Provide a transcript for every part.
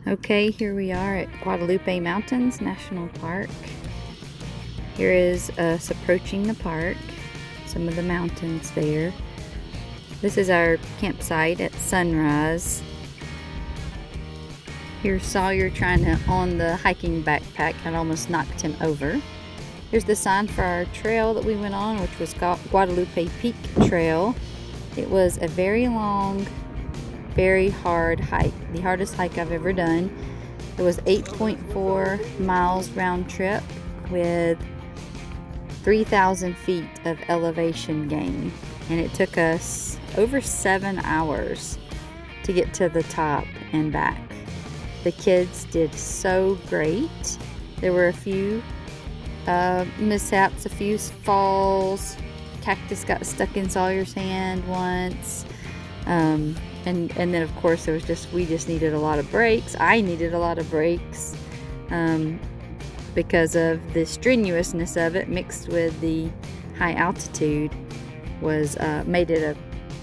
Okay, here we are at Guadalupe Mountains National Park. Here is us approaching the park, some of the mountains there. This is our campsite at sunrise. Here's Sawyer trying to on the hiking backpack and almost knocked him over. Here's the sign for our trail that we went on, which was Guadalupe Peak Trail. It was a very long, very hard hike, the hardest hike I've ever done. It was 8.4 miles round trip with 3,000 feet of elevation gain, and it took us over 7 hours to get to the top and back. The kids did so great. There were a few mishaps, a few falls. Cactus got stuck in Sawyer's hand once. And then of course we just needed a lot of breaks. I needed a lot of breaks because of the strenuousness of it mixed with the high altitude made it a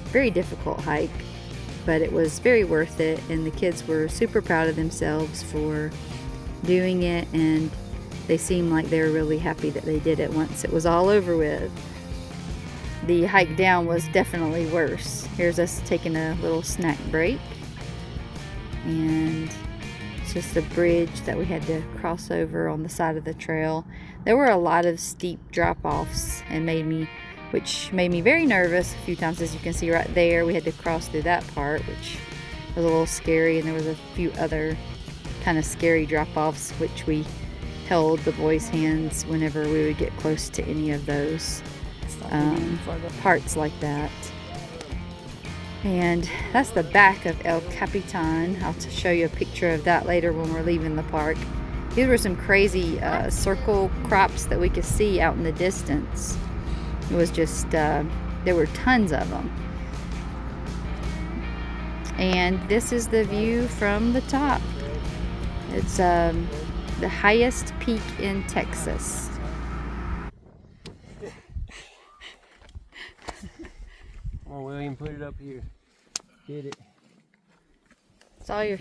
very difficult hike, but it was very worth it, and the kids were super proud of themselves for doing it, and they seemed like they were really happy that they did it once it was all over with. The hike down was definitely worse. Here's us taking a little snack break, and it's just a bridge that we had to cross over on the side of the trail. There were a lot of steep drop-offs which made me very nervous a few times. As you can see right there, we had to cross through that part, which was a little scary, and there was a few other kind of scary drop-offs which we held the boys' hands whenever we would get close to any of those parts like that. And that's the back of El Capitan. I'll show you a picture of that later when we're leaving the park. These were some crazy circle crops that we could see out in the distance. It was just, there were tons of them. And this is the view from the top. It's the highest peak in Texas. Oh, William, put it up here. Get it. Sawyer,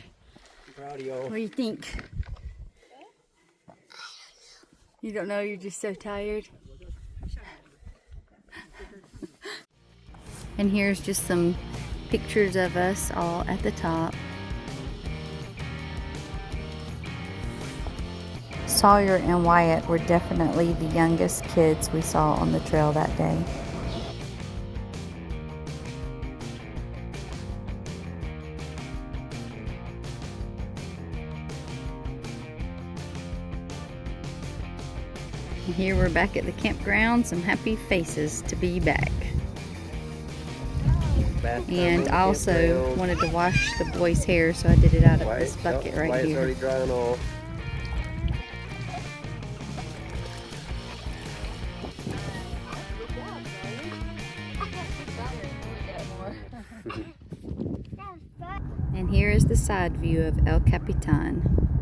I'm proud of y'all. what do you think? You don't know, you're just so tired. And here's just some pictures of us all at the top. Sawyer and Wyatt were definitely the youngest kids we saw on the trail that day. And here we're back at the campground. Some happy faces to be back. And I also wanted to wash the boys' hair, so I did it out of this bucket right here. Already drying off. And here is the side view of El Capitan.